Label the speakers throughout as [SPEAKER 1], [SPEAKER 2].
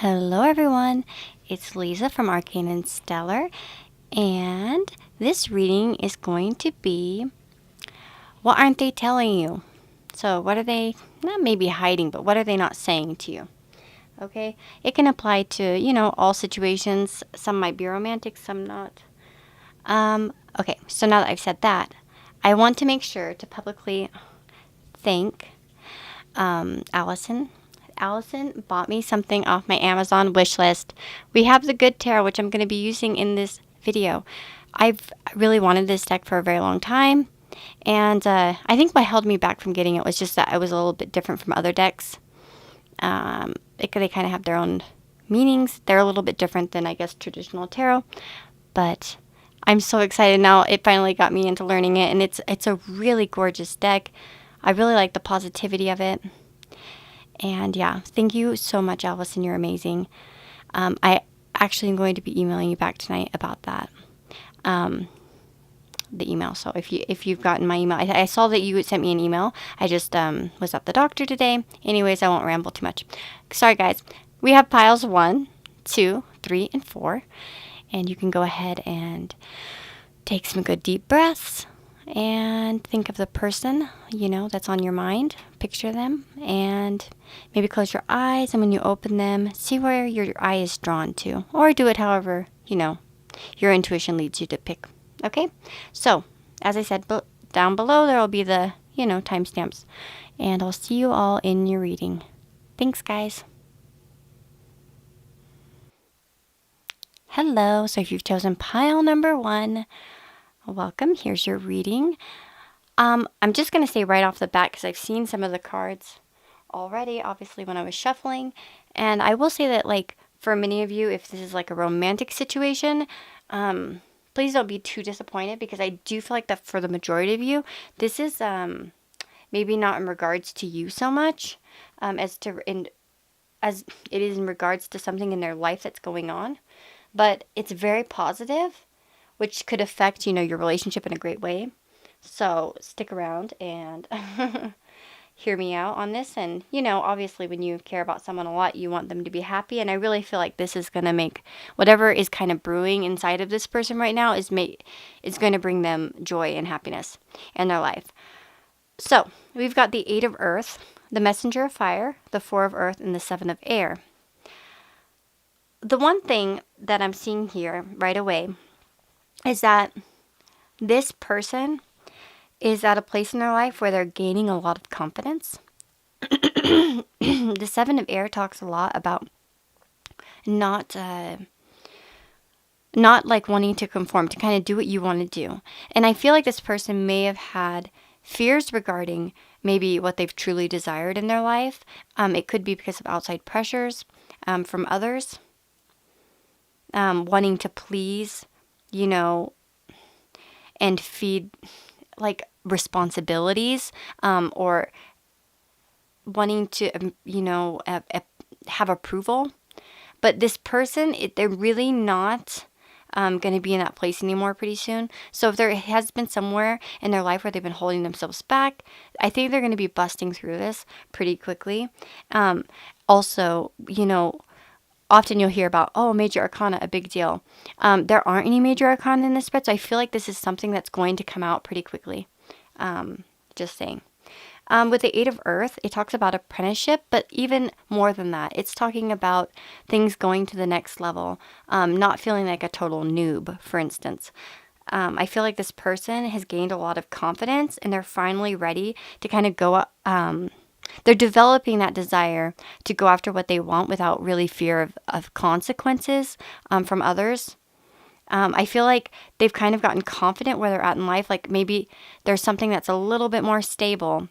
[SPEAKER 1] Hello everyone, it's Lisa from Arcane and Stellar, and this reading is going to be What Aren't They Telling You? So what are they, not maybe hiding, but what are they not saying to you? Okay, it can apply to, all situations. Some might be romantic, some not. Okay, so now that I've said that, I want to make sure to publicly thank Allison. Allison bought me something off my Amazon wish list. We have the Good Tarot, which I'm going to be using in this video. I've really wanted this deck for a very long time, and I think what held me back from getting it was just that it was a little bit different from other decks. They kind of have their own meanings. They're a little bit different than, I guess, traditional tarot, but I'm so excited now. It finally got me into learning it, and it's a really gorgeous deck. I really like the positivity of it. And yeah, thank you so much, Allison. You're amazing. I actually am going to be emailing you back tonight about that. The email. So if you've gotten my email, I saw that you sent me an email. I just was at the doctor today. Anyways, I won't ramble too much. Sorry, guys. We have piles 1, 2, 3, and 4. And you can go ahead and take some good deep breaths and think of the person, that's on your mind. Picture them and maybe close your eyes. And when you open them, see where your eye is drawn to, or do it however, your intuition leads you to pick. Okay? So, as I said, down below there will be the, timestamps. And I'll see you all in your reading. Thanks, guys. Hello. So if you've chosen pile number 1, welcome. Here's your reading. I'm just going to say right off the bat, because I've seen some of the cards already, obviously, when I was shuffling. And I will say that, for many of you, if this is like a romantic situation, please don't be too disappointed, because I do feel like that for the majority of you, this is maybe not in regards to you so much as it is in regards to something in their life that's going on. But it's very positive, which could affect, your relationship in a great way. So stick around and hear me out on this. And, obviously when you care about someone a lot, you want them to be happy. And I really feel like this is going to make whatever is kind of brewing inside of this person right now is going to bring them joy and happiness in their life. So we've got the 8 of Earth, the Messenger of Fire, the 4 of Earth, and the 7 of Air. The one thing that I'm seeing here right away is that this person is at a place in their life where they're gaining a lot of confidence. The 7 of Air talks a lot about not wanting to conform, to kind of do what you want to do. And I feel like this person may have had fears regarding maybe what they've truly desired in their life. It could be because of outside pressures from others. Wanting to please, and feed responsibilities, or wanting to, have approval. But this person, they're really not going to be in that place anymore pretty soon. So if there has been somewhere in their life where they've been holding themselves back, I think they're going to be busting through this pretty quickly. Also, often you'll hear about, major arcana, a big deal. There aren't any major arcana in this spread, so I feel like this is something that's going to come out pretty quickly. Just saying. With the 8 of Earth, it talks about apprenticeship, but even more than that, it's talking about things going to the next level, not feeling like a total noob, for instance. I feel like this person has gained a lot of confidence, and they're finally ready to kind of go up. They're developing that desire to go after what they want without really fear of consequences from others. I feel like they've kind of gotten confident where they're at in life. Like maybe there's something that's a little bit more stable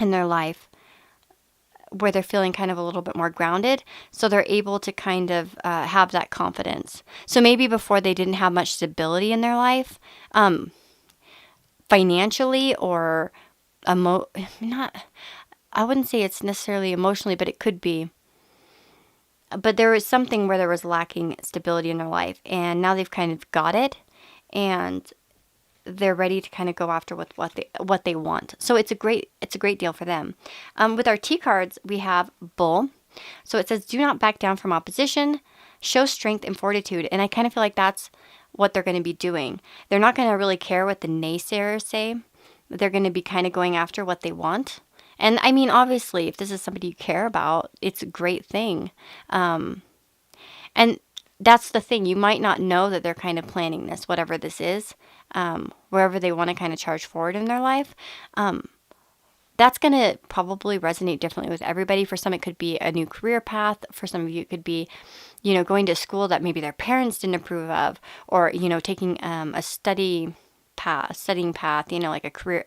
[SPEAKER 1] in their life where they're feeling kind of a little bit more grounded. So they're able to kind of have that confidence. So maybe before they didn't have much stability in their life, financially or I wouldn't say it's necessarily emotionally, but it could be. But there was something where there was lacking stability in their life, and now they've kind of got it, and they're ready to kind of go after with what they want. So it's a great deal for them. With our T cards, we have Bull, So it says, do not back down from opposition, show strength and fortitude. And I kind of feel like that's what they're going to be doing. They're not going to really care what the naysayers say. They're going to be kind of going after what they want. And I mean, obviously, if this is somebody you care about, it's a great thing. And that's the thing. You might not know that they're kind of planning this, whatever this is, wherever they want to kind of charge forward in their life. That's going to probably resonate differently with everybody. For some, it could be a new career path. For some of you, it could be, going to school that maybe their parents didn't approve of, or, taking a studying path, like a career,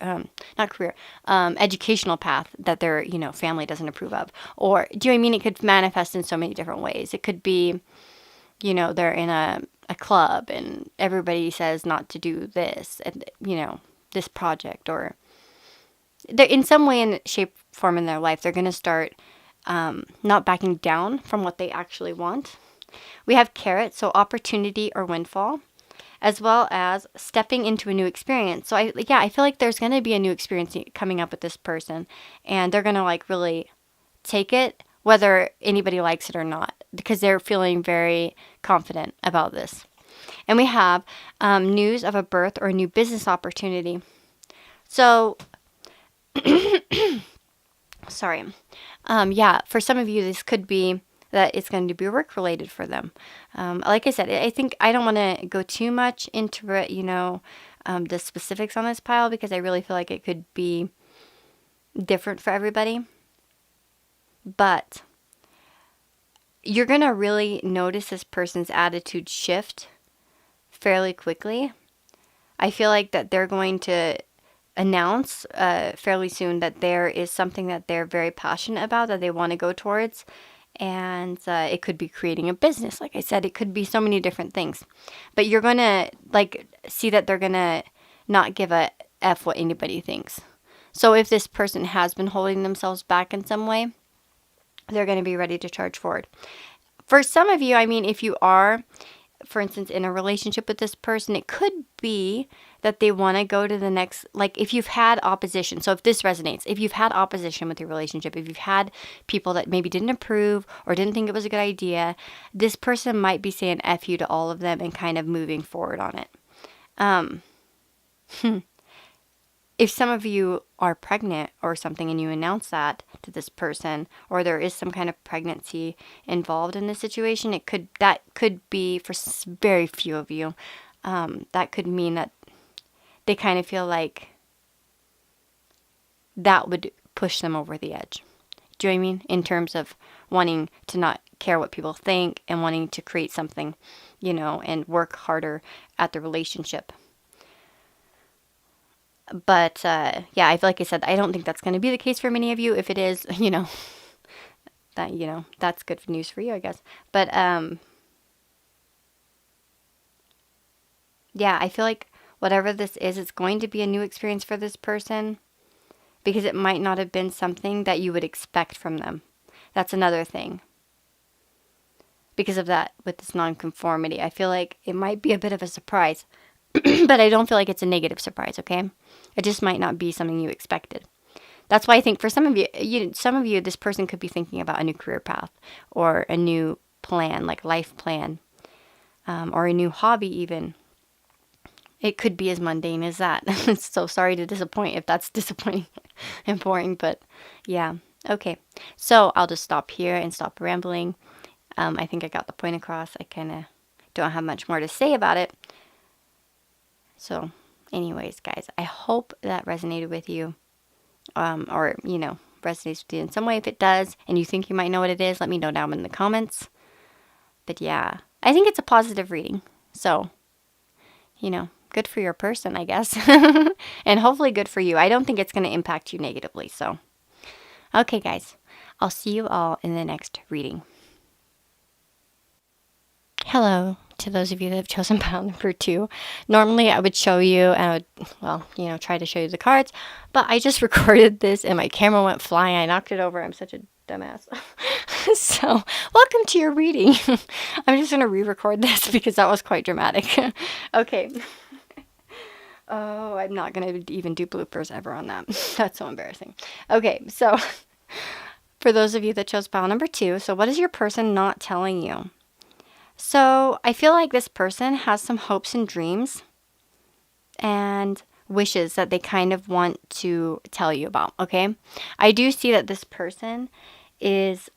[SPEAKER 1] educational path that their, family doesn't approve of. Or, do you know what I mean? It could manifest in so many different ways. It could be, they're in a club and everybody says not to do this, and, this project, or they're in some way, in shape, form in their life, they're going to start not backing down from what they actually want. We have carrot, so opportunity or windfall, as well as stepping into a new experience. So I feel like there's going to be a new experience coming up with this person, and they're going to like really take it, whether anybody likes it or not, because they're feeling very confident about this. And we have news of a birth or a new business opportunity. So sorry. For some of you, this could be that it's going to be work related for them. Like I said, I think I don't want to go too much into it, the specifics on this pile, because I really feel like it could be different for everybody. But you're going to really notice this person's attitude shift fairly quickly. I feel like that they're going to announce fairly soon that there is something that they're very passionate about, that they want to go towards. And it could be creating a business. Like I said, it could be so many different things. But you're going to see that they're going to not give a F what anybody thinks. So if this person has been holding themselves back in some way, they're going to be ready to charge forward. For some of you, I mean, if you are, for instance, in a relationship with this person, it could be that they want to go to the next, like if you've had opposition. So if this resonates, if you've had opposition with your relationship, if you've had people that maybe didn't approve or didn't think it was a good idea, this person might be saying F you to all of them and kind of moving forward on it. If some of you are pregnant or something and you announce that to this person, or there is some kind of pregnancy involved in this situation, that could be, for very few of you, that could mean that they kind of feel like that would push them over the edge. Do you know what I mean? In terms of wanting to not care what people think and wanting to create something, and work harder at the relationship. But, like I said, I don't think that's going to be the case for many of you. If it is, that's good news for you, I guess. But, I feel like whatever this is, it's going to be a new experience for this person, because it might not have been something that you would expect from them. That's another thing. Because of that, with this nonconformity, I feel like it might be a bit of a surprise. But I don't feel like it's a negative surprise, okay? It just might not be something you expected. That's why I think for some of you, this person could be thinking about a new career path or a new plan, like life plan, or a new hobby even. It could be as mundane as that. So sorry to disappoint if that's disappointing and boring, but yeah. Okay, so I'll just stop here and stop rambling. I think I got the point across. I kind of don't have much more to say about it. So anyways, guys, I hope that resonated with you, or, resonates with you in some way. If it does, and you think you might know what it is, let me know down in the comments. But yeah, I think it's a positive reading. So, good for your person, I guess. And hopefully good for you. I don't think it's going to impact you negatively. So, okay, guys, I'll see you all in the next reading. Hello to those of you that have chosen pile number 2. Normally I would show you and I would, try to show you the cards, but I just recorded this and my camera went flying. I knocked it over. I'm such a dumbass. So, welcome to your reading. I'm just going to re-record this because that was quite dramatic. Okay. Oh, I'm not going to even do bloopers ever on that. That's so embarrassing. Okay, so For those of you that chose pile number 2, so what is your person not telling you? So I feel like this person has some hopes and dreams and wishes that they kind of want to tell you about, okay? I do see that this person is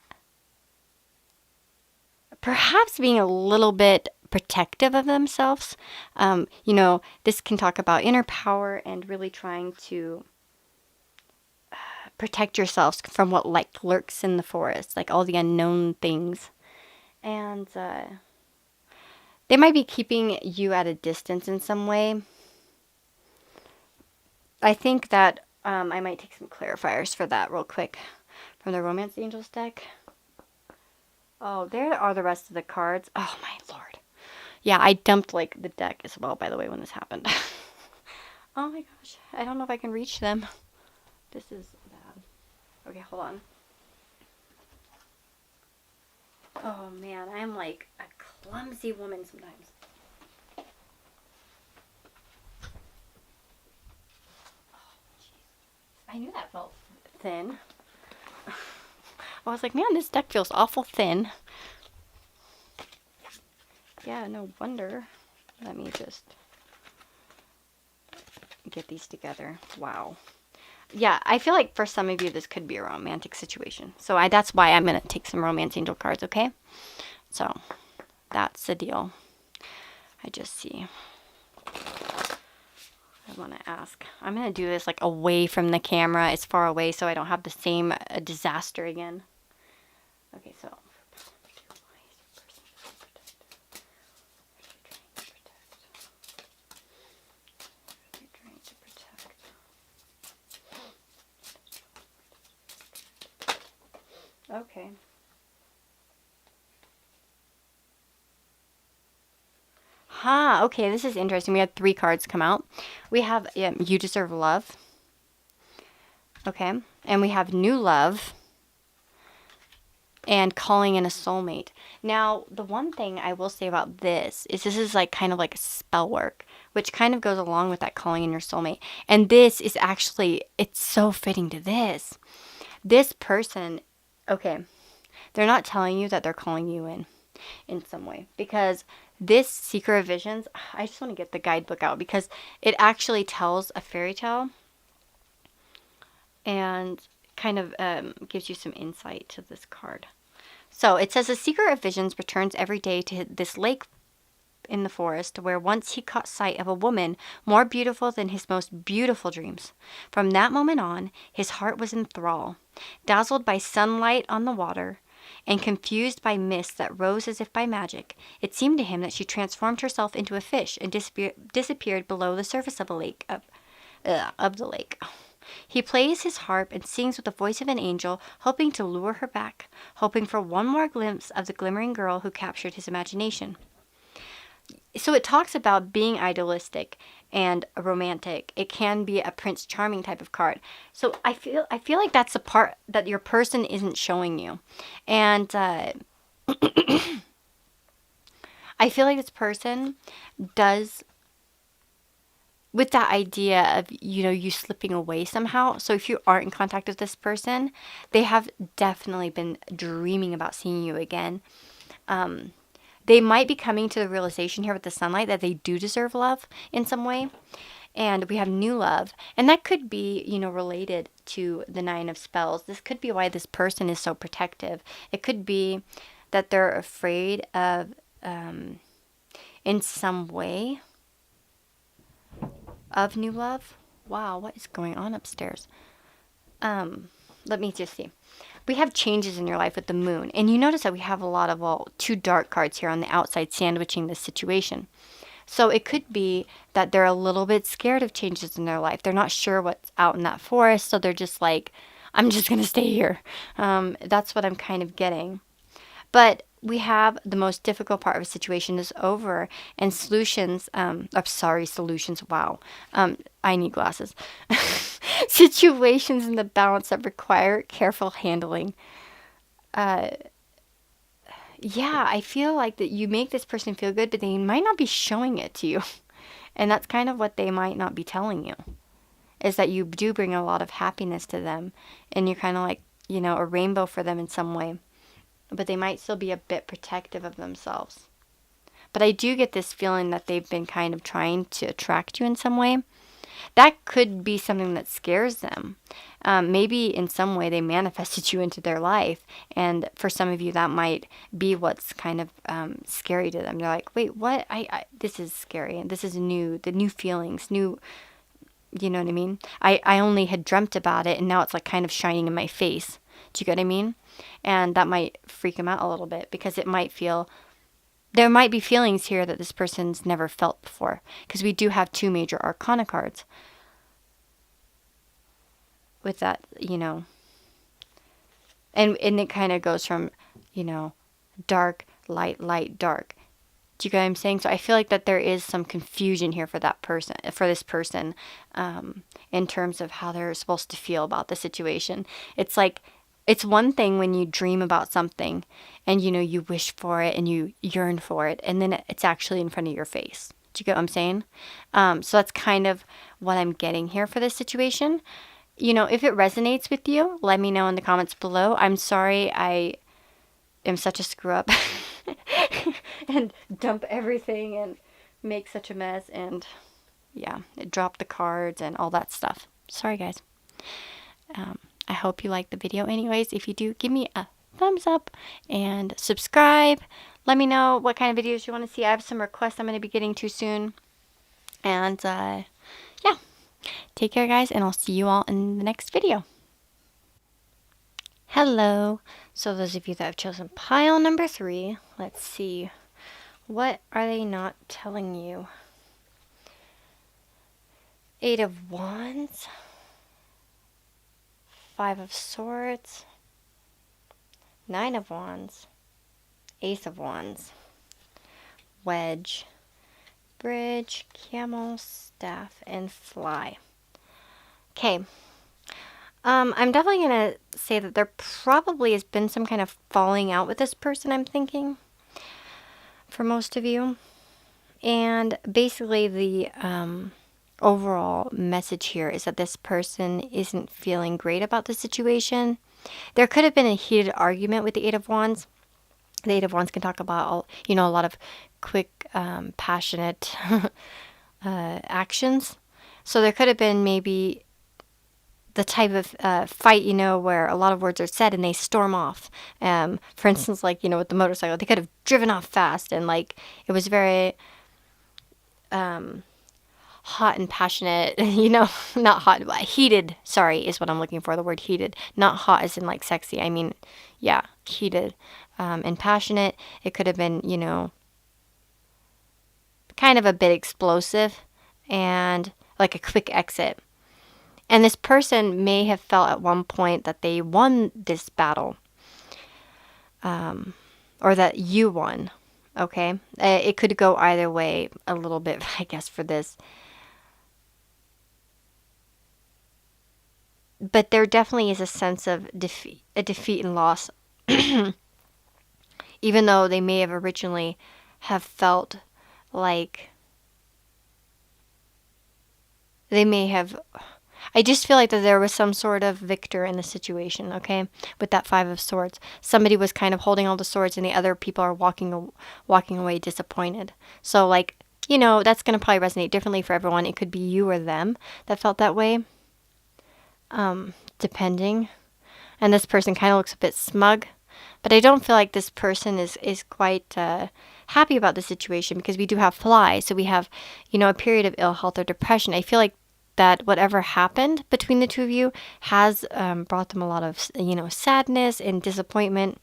[SPEAKER 1] perhaps being a little bit protective of themselves. This can talk about inner power and really trying to protect yourselves from what like lurks in the forest, like all the unknown things. And they might be keeping you at a distance in some way. I think that I might take some clarifiers for that real quick from the Romance Angels deck. Oh, there are the rest of the cards. Oh, my lord. Yeah, I dumped, like, the deck as well, by the way, when this happened. Oh my gosh. I don't know if I can reach them. This is bad. Okay, hold on. Oh, man. I'm, like, a clumsy woman sometimes. Oh, jeez. I knew that felt thin. I was like, man, this deck feels awful thin. Yeah, no wonder. Let me just get these together. Wow. Yeah, I feel like for some of you this could be a romantic situation. So that's why I'm going to take some Romance Angel cards, okay? So that's the deal. I just see. I want to ask. I'm going to do this like away from the camera. It's far away so I don't have the same disaster again. Okay, so okay. Okay, this is interesting. We had 3 cards come out. We have You Deserve Love. Okay. And we have New Love. And Calling in a Soulmate. Now, the one thing I will say about this is like kind of like a spell work, which kind of goes along with that calling in your soulmate. And this is actually, it's so fitting to this. This person, okay, they're not telling you that they're calling you in some way, because this Seeker of Visions, I just want to get the guidebook out because it actually tells a fairy tale and kind of gives you some insight to this card. So it says, a Seeker of Visions returns every day to this lake in the forest where once he caught sight of a woman more beautiful than his most beautiful dreams. From that moment on, his heart was in thrall, dazzled by sunlight on the water and confused by mist that rose as if by magic. It seemed to him that she transformed herself into a fish and disappeared below the surface of the lake. He plays his harp and sings with the voice of an angel, hoping to lure her back, hoping for one more glimpse of the glimmering girl who captured his imagination. So it talks about being idealistic and romantic. It can be a Prince Charming type of card. So I feel like that's the part that your person isn't showing you. And I feel like this person does, with that idea of, you slipping away somehow. So if you aren't in contact with this person, they have definitely been dreaming about seeing you again. They might be coming to the realization here with the sunlight that they do deserve love in some way. And we have New Love. And that could be, related to the 9 of Spells. This could be why this person is so protective. It could be that they're afraid of, in some way, of new love. Wow, what is going on upstairs? Let me just see. We have changes in your life with the moon. And you notice that we have a lot of 2 dark cards here on the outside sandwiching this situation. So it could be that they're a little bit scared of changes in their life. They're not sure what's out in that forest. So they're just like, I'm just going to stay here. That's what I'm kind of getting. But we have the most difficult part of a situation is over, and solutions, solutions, wow. I need glasses. Situations in the balance that require careful handling. Yeah, I feel like that you make this person feel good, but they might not be showing it to you. And that's kind of what they might not be telling you, is that you do bring a lot of happiness to them. And you're kind of like, a rainbow for them in some way. But they might still be a bit protective of themselves. But I do get this feeling that they've been kind of trying to attract you in some way. That could be something that scares them. Maybe in some way they manifested you into their life. And for some of you, that might be what's kind of scary to them. They're like, wait, what? This is scary. And this is new. The new feelings, new, you know what I mean? I only had dreamt about it, and now it's like kind of shining in my face. Do you get what I mean? And that might freak them out a little bit, because it might feel, there might be feelings here that this person's never felt before, because we do have 2 major arcana cards with that, and it kind of goes from, dark, light, light, dark. Do you get what I'm saying? So I feel like that there is some confusion here for this person, in terms of how they're supposed to feel about the situation. It's like, it's one thing when you dream about something and, you wish for it and you yearn for it, and then it's actually in front of your face. Do you get what I'm saying? So that's kind of what I'm getting here for this situation. If it resonates with you, let me know in the comments below. I'm sorry I am such a screw up and dump everything and make such a mess, and drop the cards and all that stuff. Sorry, guys. I hope you liked the video anyways. If you do, give me a thumbs up and subscribe. Let me know what kind of videos you want to see. I have some requests I'm going to be getting to soon. And take care, guys, and I'll see you all in the next video. Hello. So those of you that have chosen pile number 3, let's see. What are they not telling you? 8 of Wands. 5 of Swords. 9 of Wands. Ace of Wands. Wedge. Bridge. Camel. Staff. And Fly. Okay. I'm definitely going to say that there probably has been some kind of falling out with this person, I'm thinking, for most of you. And basically the overall message here is that this person isn't feeling great about the situation. There could have been a heated argument with the 8 of Wands. The 8 of Wands can talk about, a lot of quick, passionate actions. So there could have been maybe the type of fight, where a lot of words are said and they storm off. For instance, like, with the motorcycle, they could have driven off fast, and like it was very hot and passionate, not hot, but heated, sorry, is what I'm looking for, the word heated. Not hot as in like sexy, I mean, heated and passionate. It could have been, kind of a bit explosive and like a quick exit. And this person may have felt at one point that they won this battle, or that you won, okay? It could go either way a little bit, I guess, for this. But there definitely is a sense of defeat and loss, even though they may have originally have felt like they may have... I just feel like that there was some sort of victor in the situation, okay? With that 5 of Swords. Somebody was kind of holding all the swords and the other people are walking away disappointed. So, like, that's going to probably resonate differently for everyone. It could be you or them that felt that way, depending. And this person kind of looks a bit smug. But I don't feel like this person is quite happy about the situation, because we do have Fly. So we have, a period of ill health or depression. I feel like that whatever happened between the two of you has brought them a lot of, sadness and disappointment.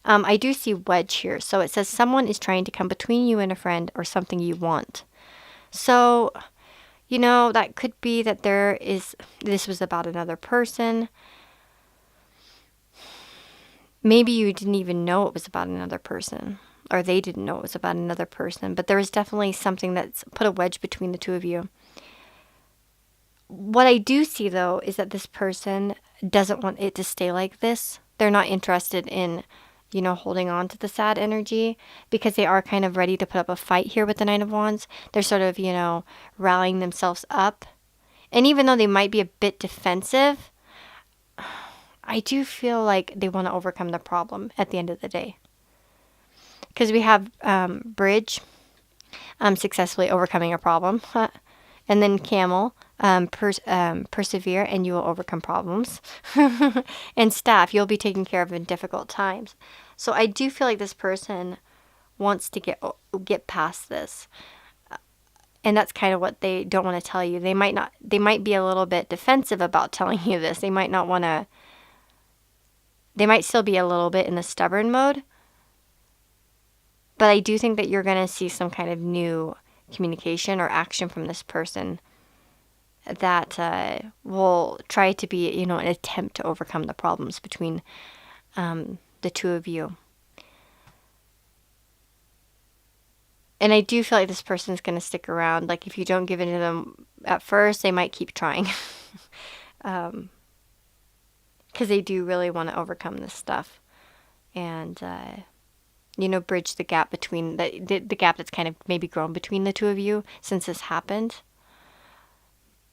[SPEAKER 1] I do see Wedge here. So it says someone is trying to come between you and a friend or something you want. So, that could be that this was about another person. Maybe you didn't even know it was about another person, or they didn't know it was about another person. But there is definitely something that's put a wedge between the two of you. What I do see, though, is that this person doesn't want it to stay like this. They're not interested in, holding on to the sad energy, because they are kind of ready to put up a fight here with the 9 of Wands. They're sort of, rallying themselves up. And even though they might be a bit defensive, I do feel like they want to overcome the problem at the end of the day. Because we have bridge, successfully overcoming a problem. And then camel, persevere and you will overcome problems. And staff, you'll be taken care of in difficult times. So I do feel like this person wants to get past this. And that's kind of what they don't want to tell you. They might be a little bit defensive about telling you this. They might still be a little bit in the stubborn mode. But I do think that you're going to see some kind of new communication or action from this person that will try to be, an attempt to overcome the problems between the two of you. And I do feel like this person's going to stick around. Like, if you don't give in to them at first, they might keep trying. Because they do really want to overcome this stuff. And, bridge the gap between, the gap that's kind of maybe grown between the two of you since this happened.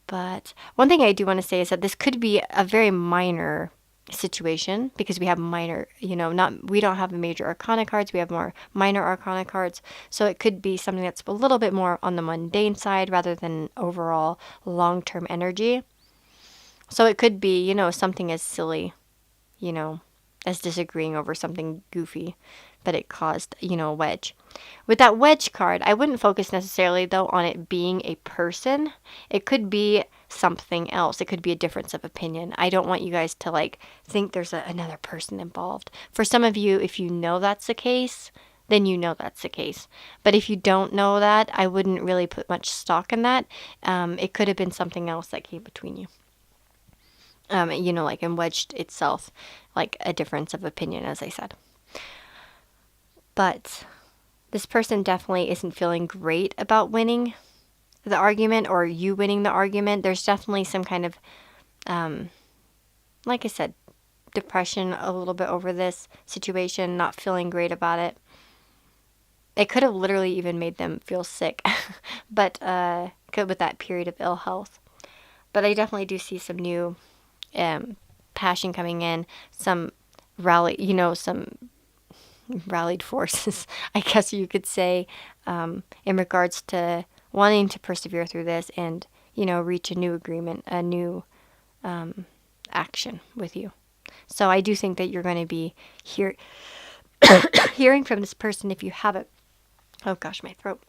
[SPEAKER 1] But one thing I do want to say is that this could be a very minor situation, because we have minor, we don't have the major arcana cards, we have more minor arcana cards. So it could be something that's a little bit more on the mundane side rather than overall long-term energy. So it could be, something as silly, as disagreeing over something goofy, but it caused, a wedge. With that wedge card, I wouldn't focus necessarily, though, on it being a person. It could be something else. It could be a difference of opinion. I don't want you guys to, think there's another person involved. For some of you, if you know that's the case, then you know that's the case. But if you don't know that, I wouldn't really put much stock in that. It could have been something else that came between you. And wedged itself, like a difference of opinion, as I said. But this person definitely isn't feeling great about winning the argument, or you winning the argument. There's definitely some kind of, like I said, depression a little bit over this situation, not feeling great about it. It could have literally even made them feel sick, but with that period of ill health. But I definitely do see some new passion coming in, some some rallied forces, I guess you could say, in regards to wanting to persevere through this and, reach a new agreement, a new action with you. So I do think that you're going to be hearing from this person if you haven't. Oh gosh, my throat.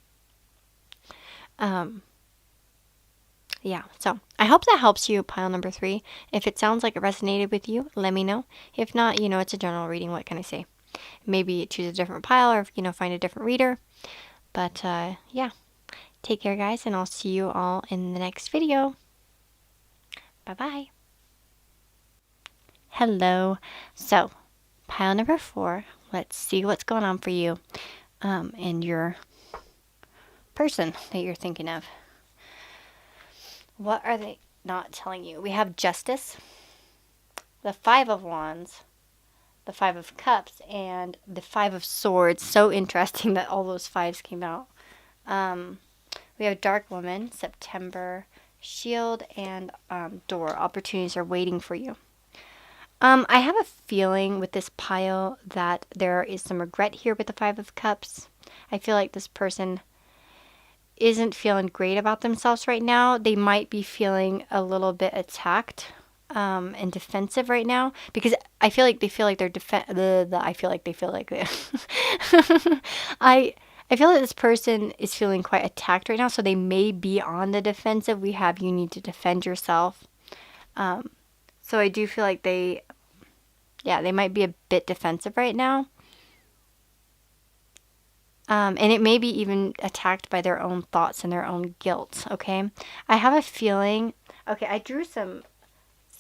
[SPEAKER 1] Yeah, so I hope that helps you, pile number 3. If it sounds like it resonated with you, let me know. If not, it's a general reading. What can I say? Maybe choose a different pile, or, find a different reader. But, yeah. Take care, guys, and I'll see you all in the next video. Bye-bye. Hello. So, pile number 4. Let's see what's going on for you and your person that you're thinking of. What are they not telling you? We have Justice, the 5 of Wands, the 5 of Cups, and the 5 of Swords. So interesting that all those 5s came out. We have Dark Woman, September, Shield, and Door. Opportunities are waiting for you. I have a feeling with this pile that there is some regret here with the 5 of Cups. I feel like this person isn't feeling great about themselves right now. They might be feeling a little bit attacked and defensive right now, because I feel like they feel like they're I feel like they feel like they I feel like this person is feeling quite attacked right now, so they may be on the defensive. We have, you need to defend yourself. So I do feel like they might be a bit defensive right now. And it may be even attacked by their own thoughts and their own guilt, okay? I have a feeling... Okay, I drew some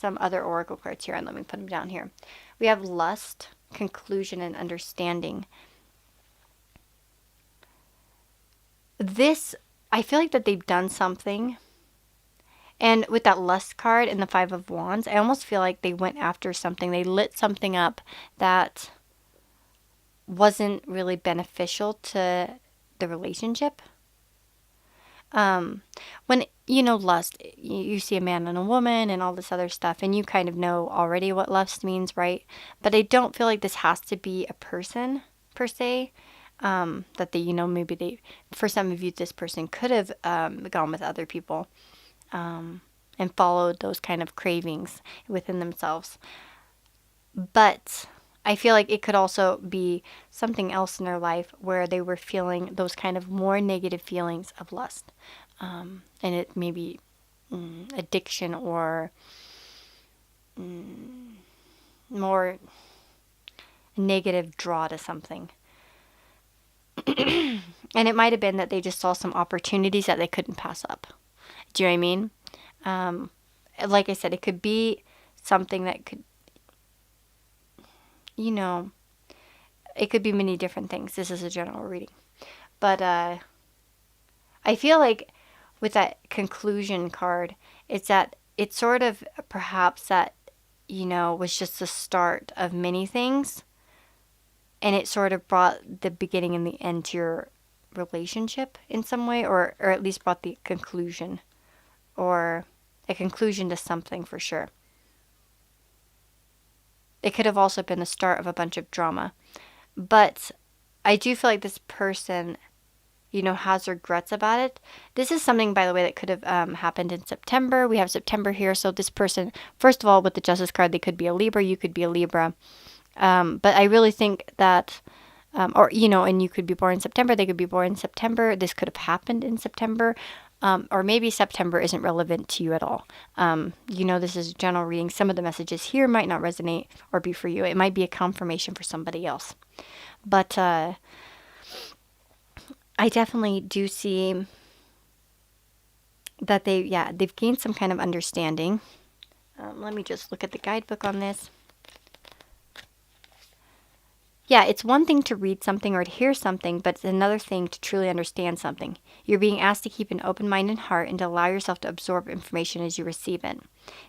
[SPEAKER 1] other oracle cards here, and let me put them down here. We have Lust, Conclusion, and Understanding. This, I feel like that they've done something. And with that Lust card and the 5 of Wands, I almost feel like they went after something. They lit something up that wasn't really beneficial to the relationship. When lust, you see a man and a woman and all this other stuff, and you kind of know already what lust means, right? But I don't feel like this has to be a person per se. That they, maybe for some of you, this person could have gone with other people and followed those kind of cravings within themselves. But I feel like it could also be something else in their life where they were feeling those kind of more negative feelings of lust. And it may be addiction or more negative draw to something. And it might have been that they just saw some opportunities that they couldn't pass up. Do you know what I mean? Like I said, it could be something that could, it could be many different things. This is a general reading. But I feel like with that conclusion card, it's sort of perhaps that, was just the start of many things. And it sort of brought the beginning and the end to your relationship in some way, or at least brought the conclusion, or a conclusion to something for sure. It could have also been the start of a bunch of drama. But I do feel like this person, has regrets about it. This is something, by the way, that could have happened in September. We have September here. So this person, first of all, with the Justice card, they could be a Libra. You could be a Libra. But I really think that, and you could be born in September. They could be born in September. This could have happened in September. Or maybe September isn't relevant to you at all. This is a general reading. Some of the messages here might not resonate or be for you. It might be a confirmation for somebody else. But I definitely do see that they've gained some kind of understanding. Let me just look at the guidebook on this. Yeah, it's one thing to read something or to hear something, but it's another thing to truly understand something. You're being asked to keep an open mind and heart and to allow yourself to absorb information as you receive it.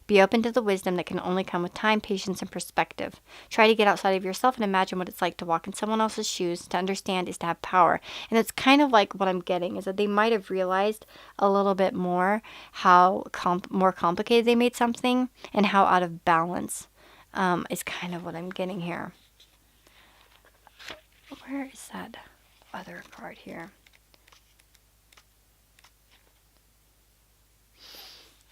[SPEAKER 1] Be open to the wisdom that can only come with time, patience, and perspective. Try to get outside of yourself and imagine what it's like to walk in someone else's shoes. To understand is to have power. And it's kind of like what I'm getting is that they might have realized a little bit more how more complicated they made something and how out of balance is kind of what I'm getting here. Where is that other card here?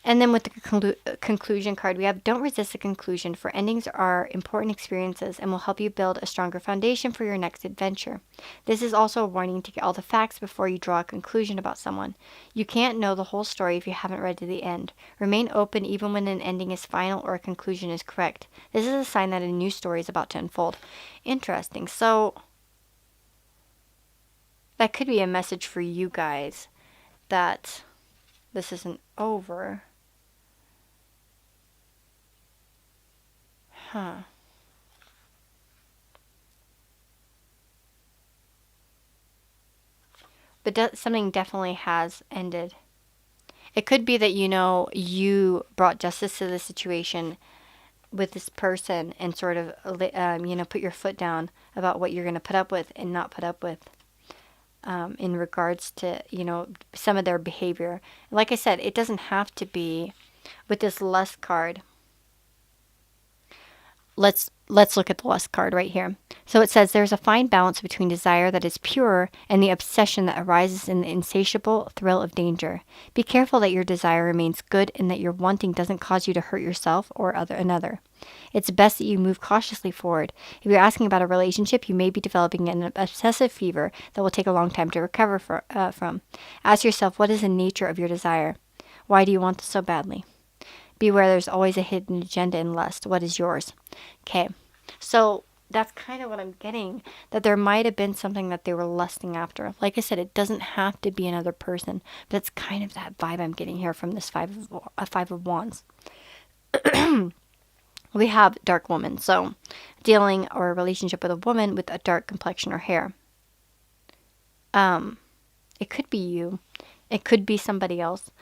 [SPEAKER 1] And then with the conclusion card, we have don't resist the conclusion, for endings are important experiences and will help you build a stronger foundation for your next adventure. This is also a warning to get all the facts before you draw a conclusion about someone. You can't know the whole story if you haven't read to the end. Remain open even when an ending is final or a conclusion is correct. This is a sign that a new story is about to unfold. Interesting. So that could be a message for you guys that this isn't over. But something definitely has ended. It could be that, you brought justice to the situation with this person and sort of, put your foot down about what you're going to put up with and not put up with. In regards to, some of their behavior. Like I said, it doesn't have to be with this lust card. Let's look at the lust card right here. So it says there's a fine balance between desire that is pure and the obsession that arises in the insatiable thrill of danger. Be careful that your desire remains good and that your wanting doesn't cause you to hurt yourself or another. It's best that you move cautiously forward. If you're asking about a relationship, you may be developing an obsessive fever that will take a long time to recover from. Ask yourself, what is the nature of your desire? Why do you want this so badly? Beware, there's always a hidden agenda in lust. What is yours? Okay, so that's kind of what I'm getting, that there might have been something that they were lusting after. Like I said, it doesn't have to be another person, but it's kind of that vibe I'm getting here from this five of wands. We have dark woman, so dealing or a relationship with a woman with a dark complexion or hair. It could be you. It could be somebody else.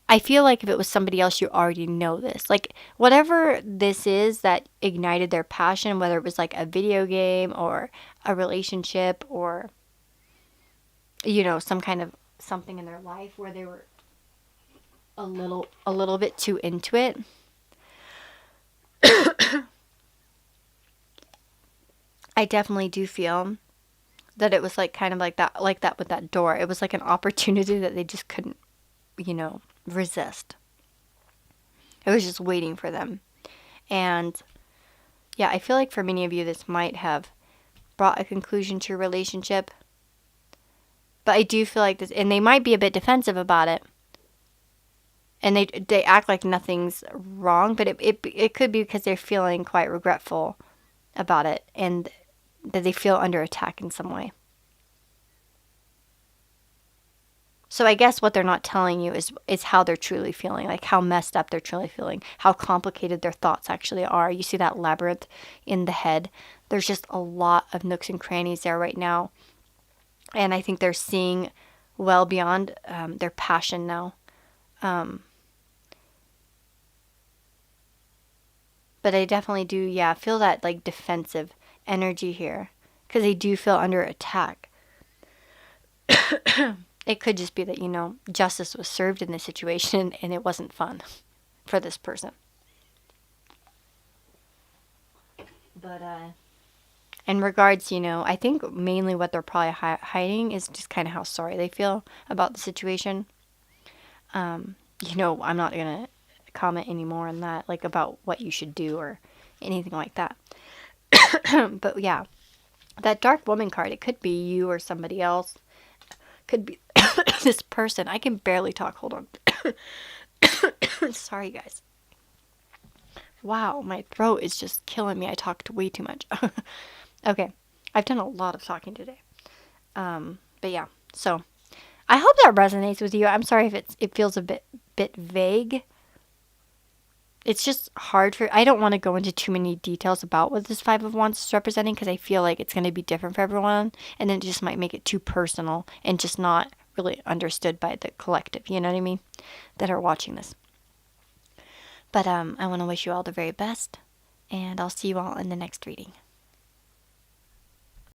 [SPEAKER 1] I feel like if it was somebody else, you already know this. Like, whatever this is that ignited their passion, whether it was like a video game or a relationship or, some kind of something in their life where they were a little bit too into it. I definitely do feel that it was like kind of like that with that door. It was like an opportunity that they just couldn't, resist. It was just waiting for them. And yeah, I feel like for many of you, this might have brought a conclusion to your relationship. But I do feel like this, and they might be a bit defensive about it. And they act like nothing's wrong, but it could be because they're feeling quite regretful about it and that they feel under attack in some way. So I guess what they're not telling you is how they're truly feeling, like how messed up they're truly feeling, how complicated their thoughts actually are. You see that labyrinth in the head? There's just a lot of nooks and crannies there right now. And I think they're seeing well beyond their passion now. But I definitely do, yeah, feel that like defensive energy here because they do feel under attack. It could just be that, justice was served in this situation and it wasn't fun for this person. But, in regards, I think mainly what they're probably hiding is just kind of how sorry they feel about the situation. I'm not going to comment anymore on that, like about what you should do or anything like that. But yeah, that dark woman card, it could be you or somebody else. Could be this person. I can barely talk. Hold on. Sorry, guys. Wow, my throat is just killing me. I talked way too much. Okay, I've done a lot of talking today. But yeah, so I hope that resonates with you. I'm sorry if it feels a bit vague. It's just hard I don't want to go into too many details about what this Five of Wands is representing because I feel like it's going to be different for everyone, and then it just might make it too personal and just not really understood by the collective, you know what I mean, that are watching this. But I want to wish you all the very best, and I'll see you all in the next reading.